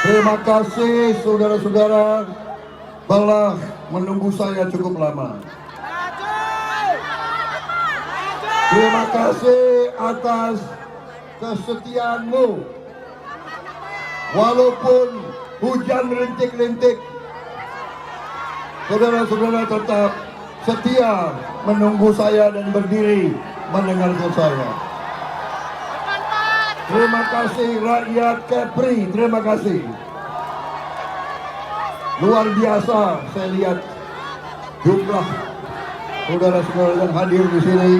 Terima kasih saudara-saudara telah menunggu saya cukup lama. Terima kasih atas kesetiaanmu. Walaupun hujan rintik-rintik, saudara-saudara tetap setia menunggu saya dan berdiri mendengarkan saya. Terima kasih rakyat Kepri, terima kasih. Luar biasa saya lihat jumlah saudara-saudara yang hadir di sini.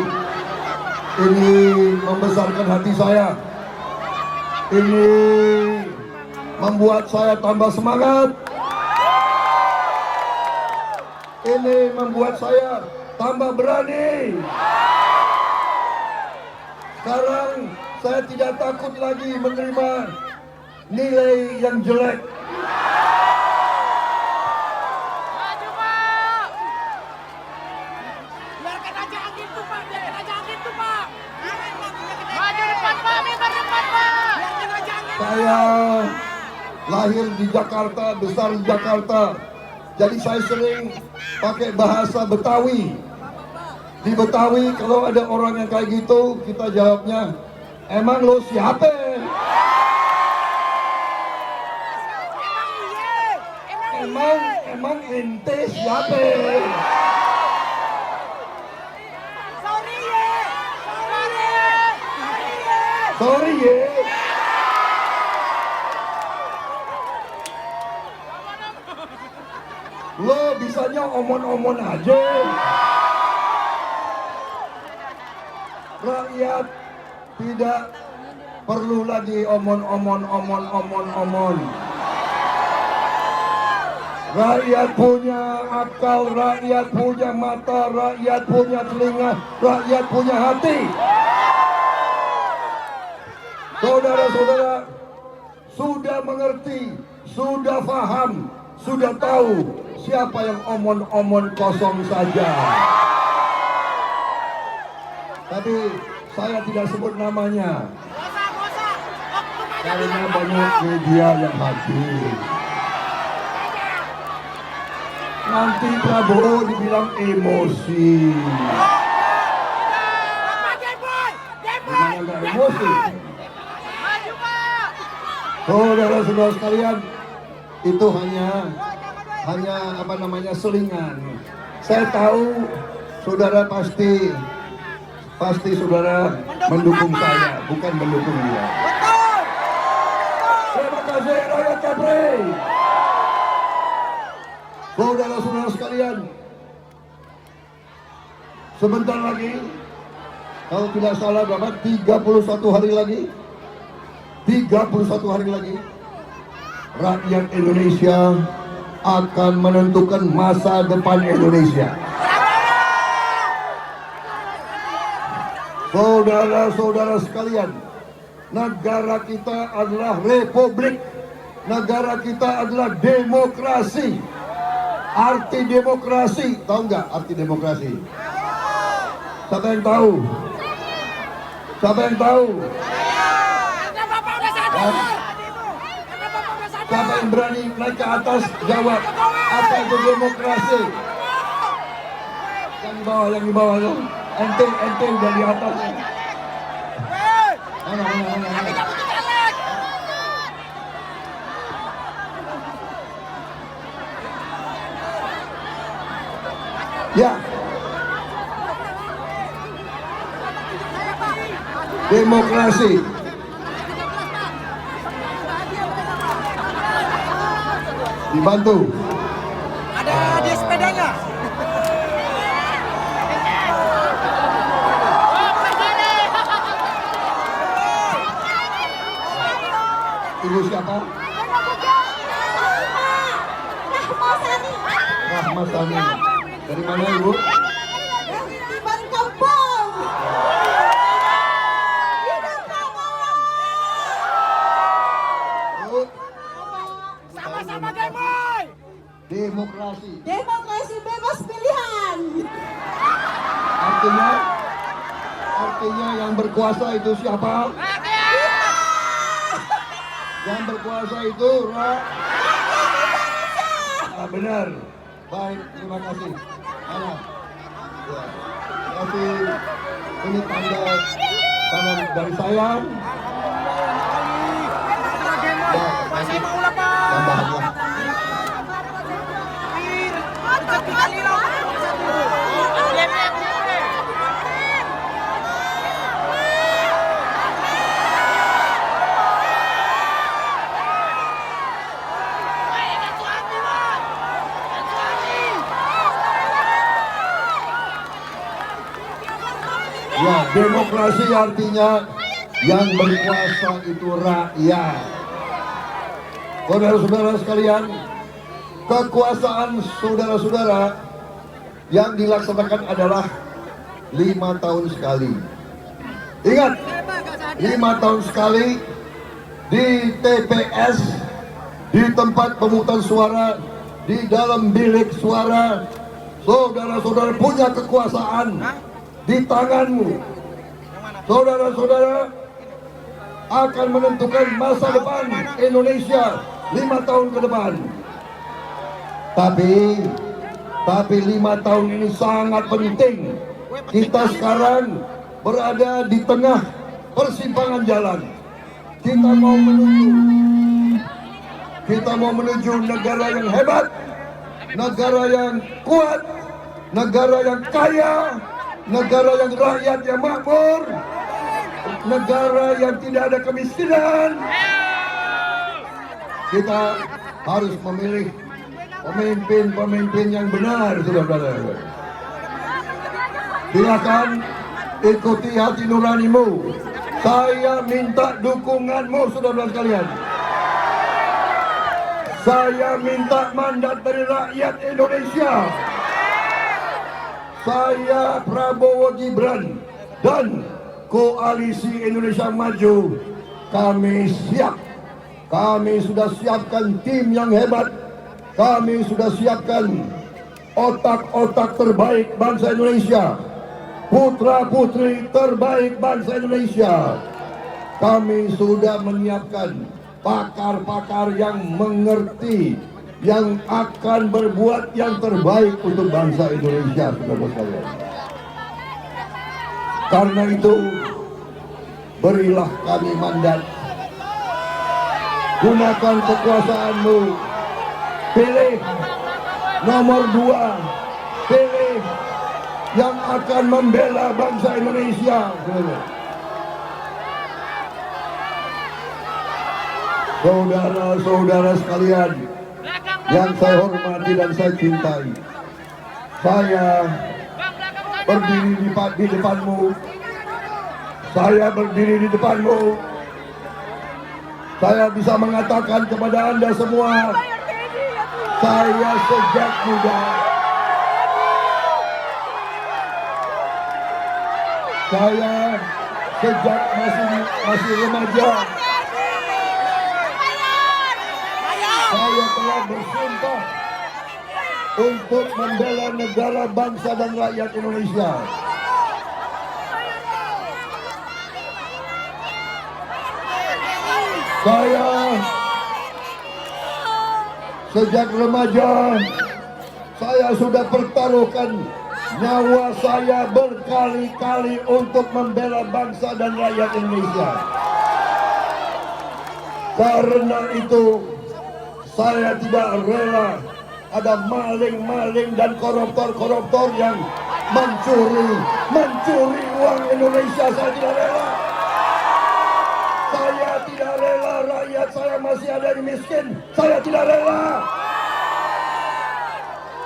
Ini membesarkan hati saya. Ini membuat saya tambah semangat. Ini membuat saya tambah berani. Sekarang saya tidak takut lagi menerima nilai yang jelek. Maju, Pak. Biarkan aja angin tuh, Pak. Biarkan aja angin tuh, Pak. Maju depan, Pak. Mimbar depan, Pak. Biarkan aja angin. Saya lahir di Jakarta, besar di Jakarta. Jadi saya sering pakai bahasa Betawi. Di Betawi kalau ada orang yang kayak gitu, kita jawabnya, emang lo siapa? Emang ente siapa? Sorry, ye. Sorry, ye. Sorry, ye. Sorry ya. Lo bisanya omon-omon aja. Rakyat tidak perlu lagi omon-omon. Rakyat punya akal, rakyat punya mata, rakyat punya telinga, rakyat punya hati. Saudara-saudara sudah mengerti, sudah paham, sudah tahu siapa yang omon-omon kosong saja. Tapi saya tidak sebut namanya karena banyak media yang hadir. Nanti Prabowo dibilang emosi. Gimana nggak emosi? Maju, Pak. Saudara-saudara sekalian, itu hanya selingan. Saya tahu saudara pasti saudara mendukung saya, bukan mendukung dia. Betul. Terima kasih rakyat Kepri. Saudara-saudara sekalian, sebentar lagi, kalau tidak salah berapa? 31 hari lagi. 31 hari lagi, rakyat Indonesia akan menentukan masa depan Indonesia. Saudara-saudara sekalian, negara kita adalah republik. Negara kita adalah demokrasi. Arti demokrasi, tahu nggak arti demokrasi? Siapa yang tahu? Siapa yang tahu? Karena Bapak udah sadar. Siapa yang berani naik ke atas jawab apa itu demokrasi? Yang di bawah itu. Ente udah di atas. Mana. Ya. Demokrasi. Dibantu. Ada di sepedanya. Ibu siapa? Rahma Sani. Dari mana ibu? Dari Bari Kampung. Sama-sama Gemoy. Demokrasi. Demokrasi bebas pilihan. Artinya yang berkuasa itu siapa? Yang berkuasa itu benar. Baik, terima kasih. Mana? Ya. Terima kasih. Ini tanda dari saya. Ya, Masih mau lapar. tambahannya. Ya, demokrasi artinya yang berkuasa itu rakyat. Saudara-saudara sekalian, kekuasaan saudara-saudara yang dilaksanakan adalah 5 tahun sekali. Ingat, 5 tahun sekali di TPS, di tempat pemungutan suara, di dalam bilik suara, saudara-saudara punya kekuasaan di tanganmu. Saudara-saudara akan menentukan masa depan Indonesia 5 tahun ke depan. Tapi 5 tahun ini sangat penting. Kita sekarang berada di tengah persimpangan jalan. Kita mau menuju negara yang hebat, negara yang kuat, negara yang kaya, negara yang rakyat yang makmur, negara yang tidak ada kemiskinan. Kita harus memilih pemimpin-pemimpin yang benar, saudara-saudara. Silakan ikuti hati nuranimu. Saya minta dukunganmu, saudara-saudara sekalian. Saya minta mandat dari rakyat Indonesia. Saya Prabowo Gibran dan Koalisi Indonesia Maju, kami siap. Kami sudah siapkan tim yang hebat. Kami sudah siapkan otak-otak terbaik bangsa Indonesia, putra-putri terbaik bangsa Indonesia. Kami sudah menyiapkan pakar-pakar yang mengerti, yang akan berbuat yang terbaik untuk bangsa Indonesia, saudara sekalian. Karena itu, berilah kami mandat. Gunakan kekuasaanmu. Pilih nomor 2. Pilih yang akan membela bangsa Indonesia. Saudara-saudara sekalian yang saya hormati dan saya cintai, saya berdiri di depanmu. Saya berdiri di depanmu. Saya bisa mengatakan kepada Anda semua, saya sejak muda, saya sejak masih remaja, saya telah bersumpah untuk membela negara, bangsa dan rakyat Indonesia. Saya sejak remaja, saya sudah pertaruhkan nyawa saya berkali-kali untuk membela bangsa dan rakyat Indonesia. Karena itu, saya tidak rela ada maling-maling dan koruptor-koruptor yang mencuri uang Indonesia. Saya tidak rela. Saya tidak rela rakyat saya masih ada yang miskin. Saya tidak rela.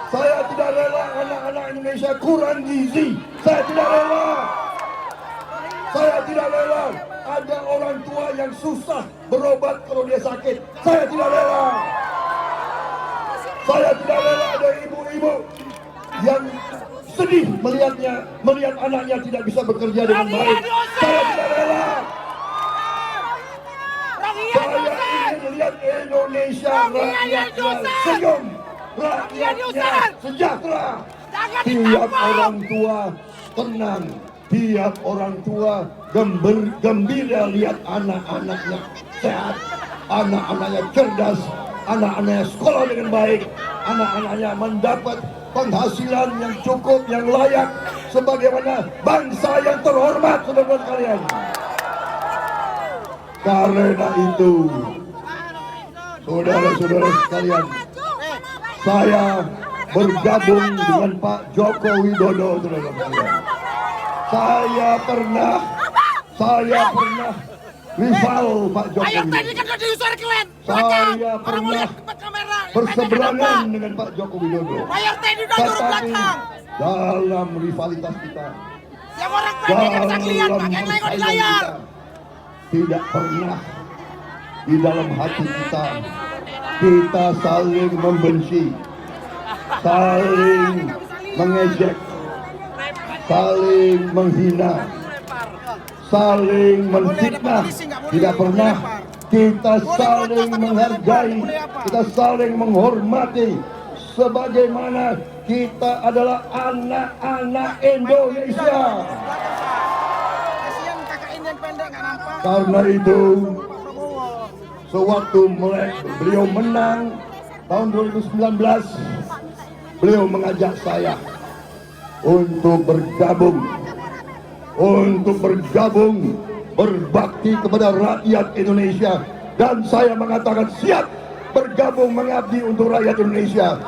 Saya tidak rela anak-anak Indonesia kurang gizi. Saya tidak rela. Saya tidak rela ada orang tua yang susah berobat kalau dia sakit. Saya tidak rela. Saya tidak rela ada ibu-ibu yang sedih melihat anaknya tidak bisa bekerja dengan baik. Saya tidak rela. Saya ingin melihat Indonesia rakyatnya senyum, rakyatnya sejahtera. Tiap orang tua tenang, tiap orang tua gembira lihat anak-anaknya sehat. anak-anaknya cerdas, anak-anaknya sekolah dengan baik, anak-anaknya mendapat penghasilan yang cukup, yang layak, sebagaimana bangsa yang terhormat, saudara sekalian. Karena itu, saudara-saudara sekalian, saya bergabung dengan Pak Joko Widodo, saudara sekalian. Saya pernah rival Pak Joko Widodo. Saya pernah berseberangan dengan Pak Joko Widodo. Tetapi dalam rivalitas kita, dalam persaingan kita, tidak pernah di dalam hati kita saling membenci, saling mengejek, saling menghina, saling menfitnah. Tidak pernah. Kita saling menghargai, kita saling menghormati, sebagaimana kita adalah anak-anak Indonesia. Karena itu, sewaktu beliau menang tahun 2019, beliau mengajak saya untuk bergabung berbakti kepada rakyat Indonesia, dan saya mengatakan siap bergabung mengabdi untuk rakyat Indonesia.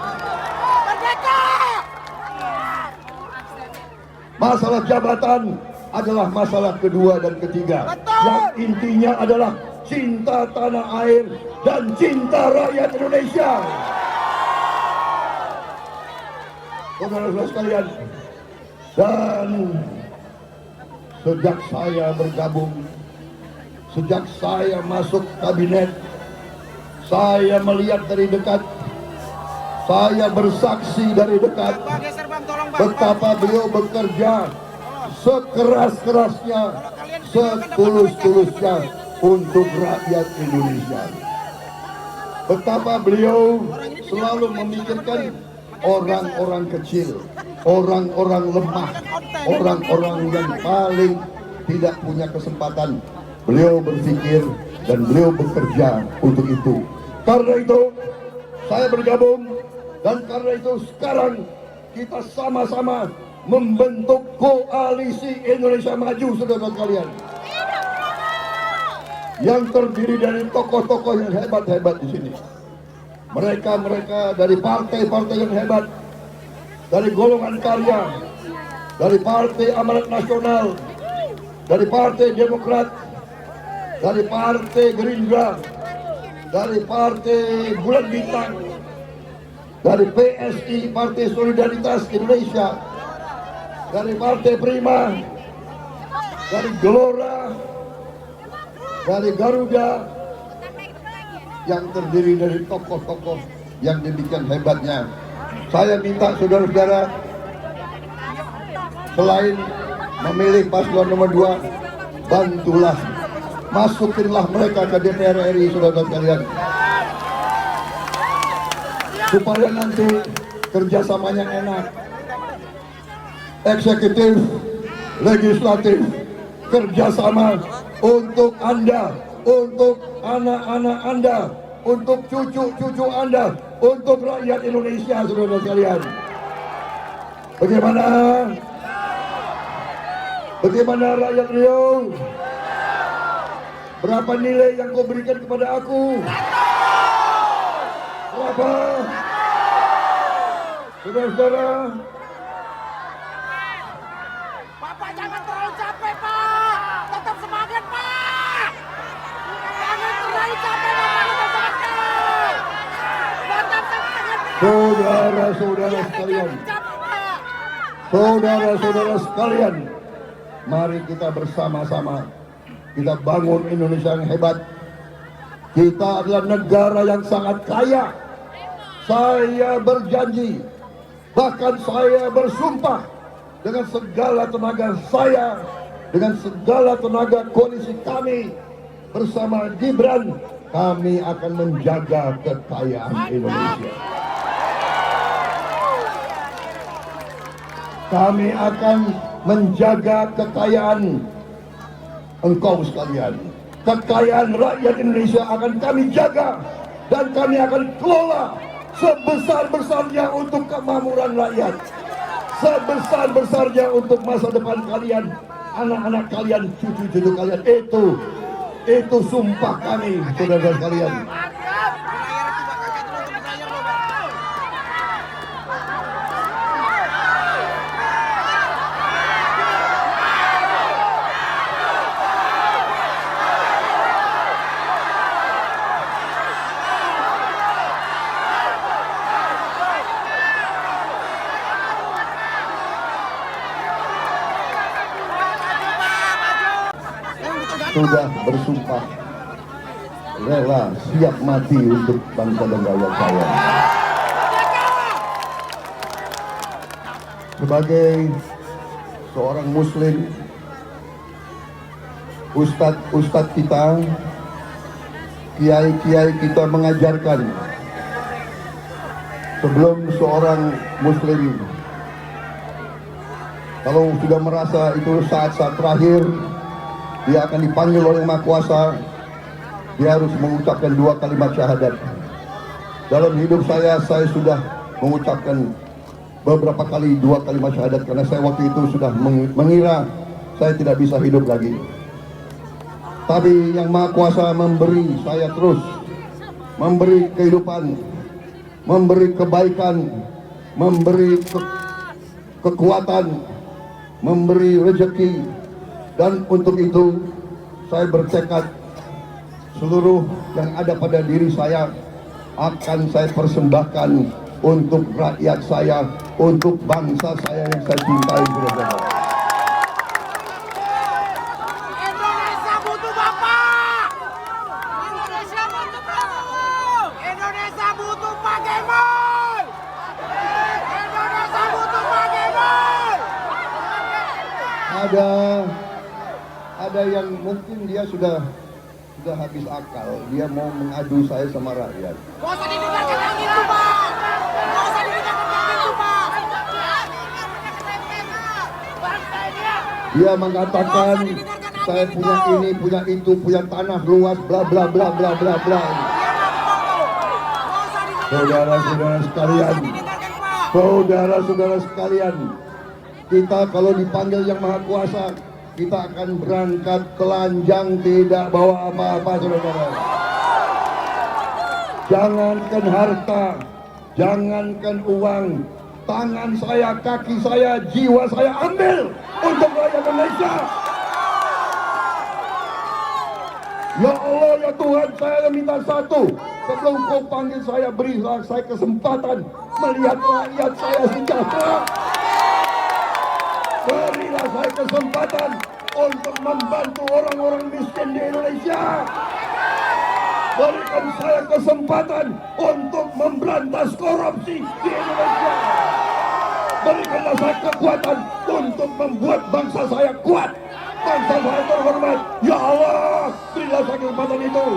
Masalah jabatan adalah masalah kedua dan ketiga. Yang intinya adalah cinta tanah air dan cinta rakyat Indonesia. Saudara-saudara sekalian, dan sejak saya bergabung, sejak saya masuk kabinet, saya melihat dari dekat, saya bersaksi dari dekat betapa beliau bekerja sekeras-kerasnya, setulus-tulusnya untuk rakyat Indonesia. Betapa beliau selalu memikirkan orang-orang kecil, orang-orang lemah, orang-orang yang paling tidak punya kesempatan. Beliau berpikir dan beliau bekerja untuk itu. Karena itu saya bergabung, dan karena itu sekarang kita sama-sama membentuk koalisi Indonesia Maju, saudara sekalian, yang terdiri dari tokoh-tokoh yang hebat-hebat di sini. Mereka dari partai-partai yang hebat, dari golongan karya, dari Partai Amanat Nasional, dari Partai Demokrat, dari Partai Gerindra, dari Partai Bulan Bintang, dari PSI, Partai Solidaritas Indonesia, dari Partai Prima, dari Gelora, dari Garuda, yang terdiri dari tokoh-tokoh yang demikian hebatnya. Saya minta saudara-saudara, selain memilih paslon nomor 2, bantulah, masukinlah mereka ke DPR RI, saudara sekalian, supaya nanti kerjasamanya enak. Eksekutif, legislatif, kerjasama untuk Anda, untuk anak-anak Anda, untuk cucu-cucu Anda, untuk rakyat Indonesia, saudara sekalian. Bagaimana? Bagaimana rakyat Riau? Berapa nilai yang kau berikan kepada aku? Berapa? Saudara-saudara, Bapak jangan terlalu capek, Pak. Tetap semangat, Pak. Jangan terlalu capek, Bapak. Tetap semangat. Tetap semangat. saudara-saudara sekalian, saudara-saudara sekalian, mari kita bersama-sama kita bangun Indonesia yang hebat. Kita adalah negara yang sangat kaya. Saya berjanji, bahkan saya bersumpah dengan segala tenaga saya, dengan segala tenaga koalisi kami bersama Gibran, kami akan menjaga kekayaan Indonesia. Kami akan menjaga kekayaan engkau sekalian, kekayaan rakyat Indonesia akan kami jaga dan kami akan kelola sebesar-besarnya untuk kemakmuran rakyat, sebesar-besarnya untuk masa depan kalian, anak-anak kalian, cucu-cucu kalian. Itu sumpah kami, saudara sekalian. Sudah bersumpah rela siap mati untuk bangsa dan rakyat saya. Sebagai seorang muslim, ustadz kita, kiai-kiai kita mengajarkan, sebelum seorang muslim kalau sudah merasa itu saat-saat terakhir dia akan dipanggil oleh Yang Maha Kuasa, dia harus mengucapkan 2 kalimat syahadat. Dalam hidup saya sudah mengucapkan beberapa kali 2 kalimat syahadat karena saya waktu itu sudah mengira saya tidak bisa hidup lagi. Tapi Yang Maha Kuasa memberi saya terus, memberi kehidupan, memberi kebaikan, memberi kekuatan, memberi rezeki. Dan untuk itu saya bertekad seluruh yang ada pada diri saya akan saya persembahkan untuk rakyat saya, untuk bangsa saya yang saya cintai. Indonesia butuh Bapak. Indonesia butuh Prabowo. Indonesia butuh Pak Gembong. Indonesia butuh Pak Gembong. Ada yang mungkin dia sudah habis akal, dia mau mengadu saya sama rakyat. Gak usah didengarkan yang itu, Pak. Gak usah didengarkan yang itu, Pak. Dia mengatakan saya punya ini, punya itu, punya tanah luas, bla bla bla bla bla bla. Saudara-saudara sekalian, saudara-saudara sekalian, kita kalau dipanggil Yang Maha Kuasa, kita akan berangkat telanjang, tidak bawa apa-apa, saudara. Jangankan harta, jangankan uang, tangan saya, kaki saya, jiwa saya ambil untuk rakyat Indonesia. Ya Allah, ya Tuhan, saya minta satu. Sebelum kau panggil saya, berilah saya kesempatan melihat rakyat saya sejahtera. Berilah saya kesempatan untuk membantu orang-orang miskin di Indonesia. Berikan saya kesempatan untuk memberantas korupsi di Indonesia. Berikanlah saya kekuatan untuk membuat bangsa saya kuat, bangsa saya terhormat. Ya Allah, berilah saya kesempatan itu.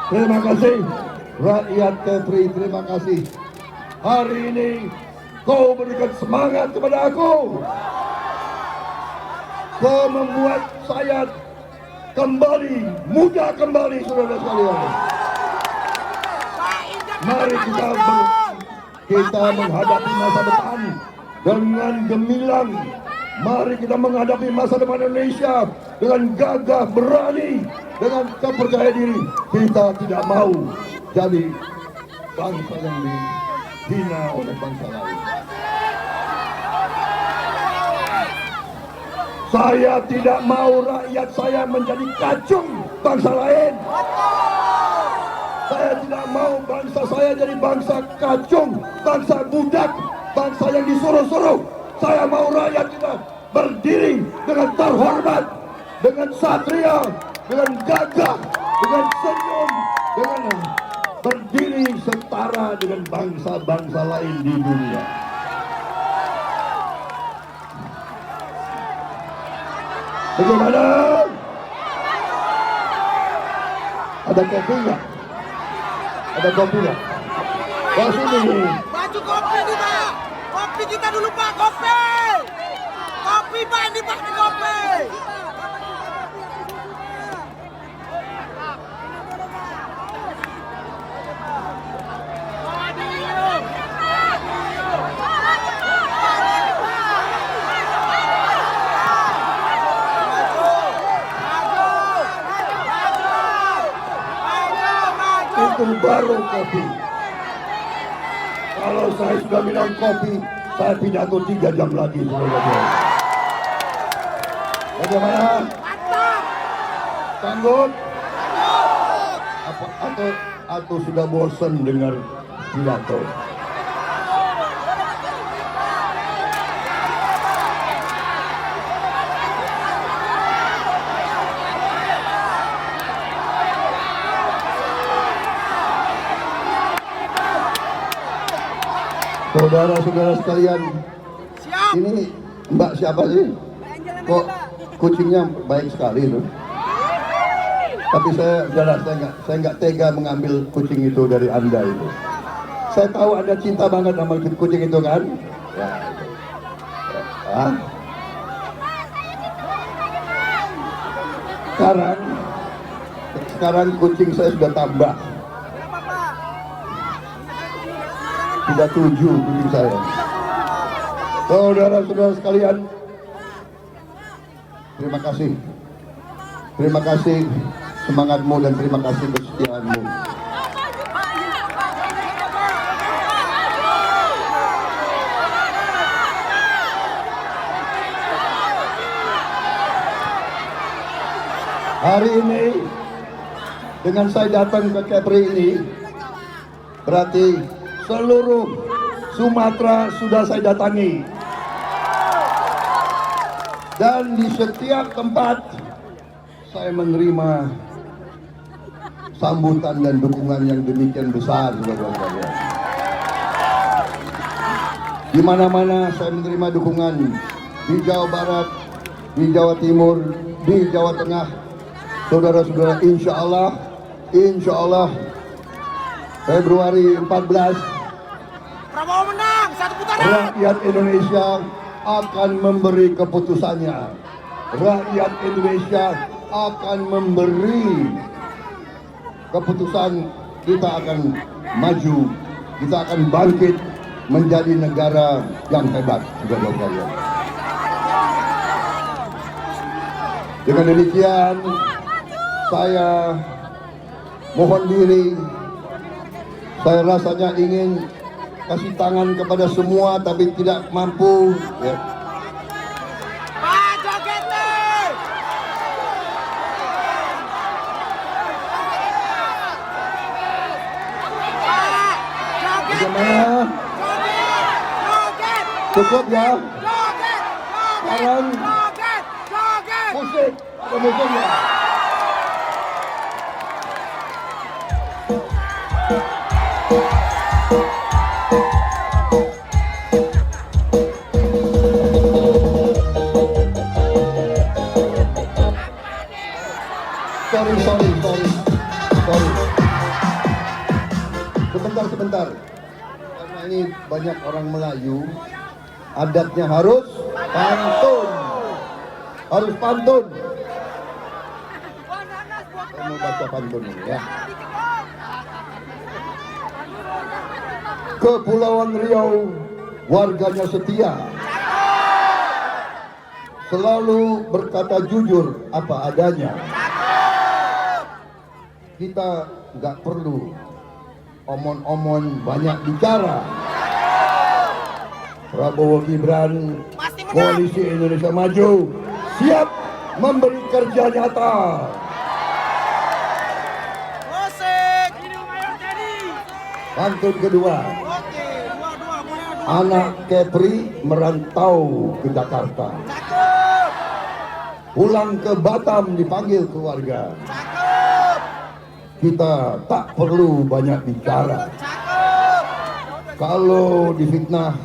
Terima kasih rakyat Kepri, terima kasih. Hari ini kau berikan semangat kepada aku. Kau membuat saya kembali, muda kembali, saudara sekalian. Mari kita menghadapi masa depan dengan gemilang. Mari kita menghadapi masa depan Indonesia dengan gagah, berani, dengan kepercayaan diri. Kita tidak mau jadi bangsa yang dihina oleh bangsa lain. Saya tidak mau rakyat saya menjadi kacung bangsa lain. Saya tidak mau bangsa saya jadi bangsa kacung, bangsa budak, bangsa yang disuruh-suruh. Saya mau rakyat kita berdiri dengan terhormat, dengan satria, dengan gagah, dengan senyum, dengan berdiri setara dengan bangsa-bangsa lain di dunia. Bagaimana? Ada kopi nggak? Ada kopi nggak? Wah, sini. Baju kopi nih, Pak. Kopi kita dulu, Pak. Kopi. Kopi, Pak. Ini, Pak. Ini kopi. itu baru kopi. Kalau saya sudah minum kopi, saya pidato 3 jam lagi. Bagaimana? Sanggup? Atau sudah bosan dengar pidato? Saudara-saudara sekalian, ini Mbak siapa sih? Kok kucingnya baik sekali loh. Tapi saya nggak tega mengambil kucing itu dari Anda itu. Saya tahu Anda cinta banget sama kucing itu kan? Ya. Ah. Sekarang kucing saya sudah tambah. Sudah 7 kucing saya. Saudara-saudara sekalian, terima kasih. Terima kasih semangatmu dan terima kasih kesetiaanmu. Hari ini dengan saya datang ke Kepri ini berarti seluruh Sumatera sudah saya datangi. Dan di setiap tempat saya menerima sambutan dan dukungan yang demikian besar, saudara-saudara. Di mana-mana saya menerima dukungan, di Jawa Barat, di Jawa Timur, di Jawa Tengah. Saudara-saudara, insya Allah Februari 14 Prabowo menang 1 putaran. rakyat Indonesia akan memberi keputusannya. Rakyat Indonesia akan memberi keputusan. Kita akan maju, kita akan bangkit menjadi negara yang hebat, saudara-saudara. Dengan demikian, saya mohon diri. Saya rasanya ingin kasih tangan kepada semua, tapi tidak mampu. Ya. Pak Joget nih. Pak Joget. Bagaimana? Joget. Cukup ya? Joget. Sekarang Joget. Joget. musik, ada musiknya. Sorry. Sebentar. Karena ini banyak orang Melayu, adatnya harus pantun. Saya mau baca pantun ini ya. Kepulauan Riau, warganya setia, selalu berkata jujur apa adanya. Kita nggak perlu omon-omon banyak bicara. Prabowo Gibran, Koalisi Indonesia Maju siap memberi kerja nyata. Musik. Ini Mayor Teddy. Pantun kedua, Oke, dua boleh adu. anak Kepri merantau ke Jakarta, Cakep. pulang ke Batam dipanggil keluarga. Cakep. Kita tak perlu banyak bicara. Cakep. Kalau difitnah,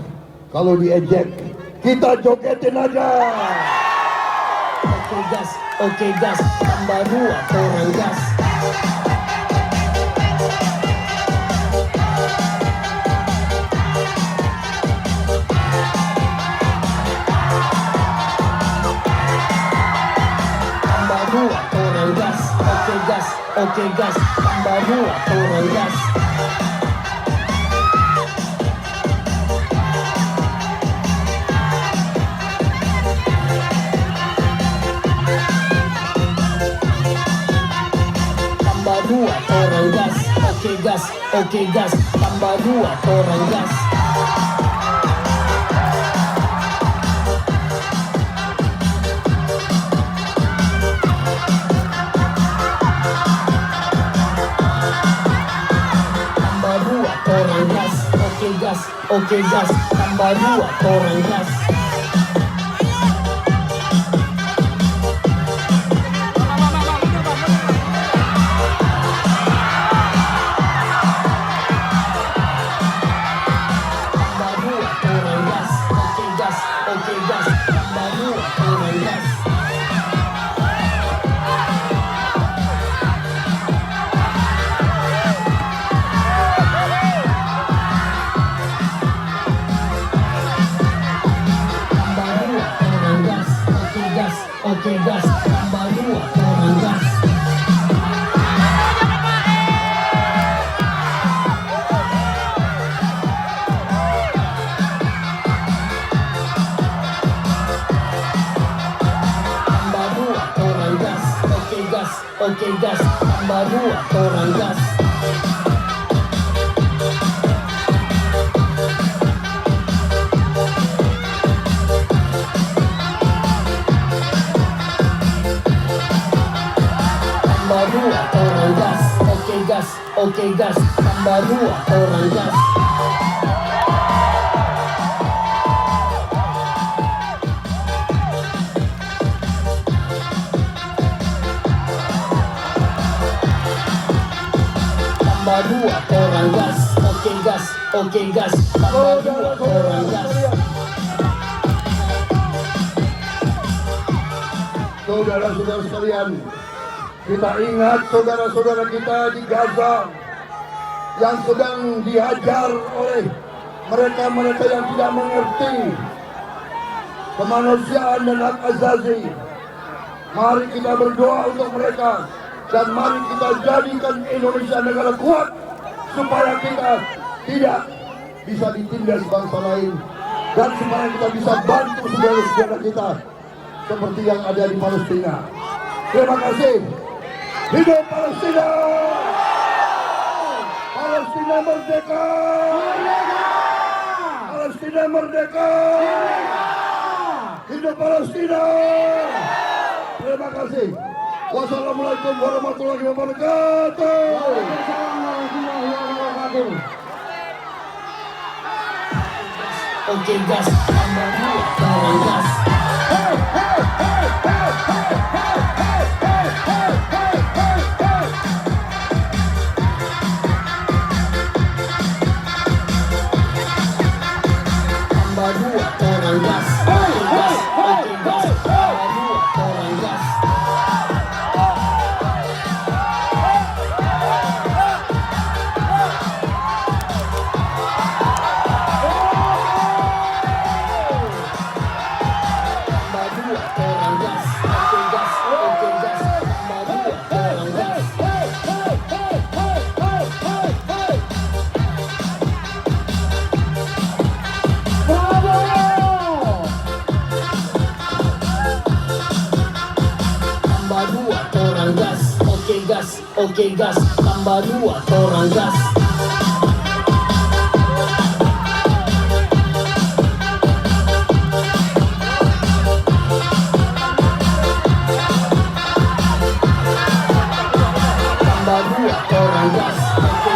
kalau diejek, kita jogetin aja. Oke gas, tambah 2 orang gas. Tambah 2 orang gas, oke gas, tambah 2 orang gas. Tambah 2 orang gas, oke oke gas, tambah 2 orang gas. Tambah 2 orang gas, oke gas, tambah 2 orang gas. Tambah 2 orang gas, oke gas, tambah 2 orang gas. Tambah 2 orang gas, oke gas, tambah 2 orang gas. Tambah 2 orang gas, oke gas, tambah 2 orang gas. Tambah 2 orang gas, oke gas, tambah 2 orang gas. Tambah 2 orang gas, oke gas, tambah 2 orang gas. Saudara-saudara sekalian, kita ingat saudara-saudara kita di Gaza yang sedang dihajar oleh mereka-mereka yang tidak mengerti kemanusiaan dan hak asasi. Mari kita berdoa untuk mereka dan mari kita jadikan Indonesia negara kuat supaya kita tidak bisa ditindas bangsa lain dan supaya kita bisa bantu saudara-saudara kita seperti yang ada di Palestina. Terima kasih. Hidup Palestina! Palestina merdeka! Palestina merdeka! Hidup Palestina! Terima kasih. Wassalamualaikum warahmatullahi wabarakatuh. Oke gas, tambah 2 orang gas. Tambah 2 orang gas, oke gas, tambah 2 orang gas. Tambah 2 orang gas, oke gas, tambah 2 orang gas. Tambah 2 orang gas, oke gas, tambah 2 orang gas. Tambah 2 orang gas, oke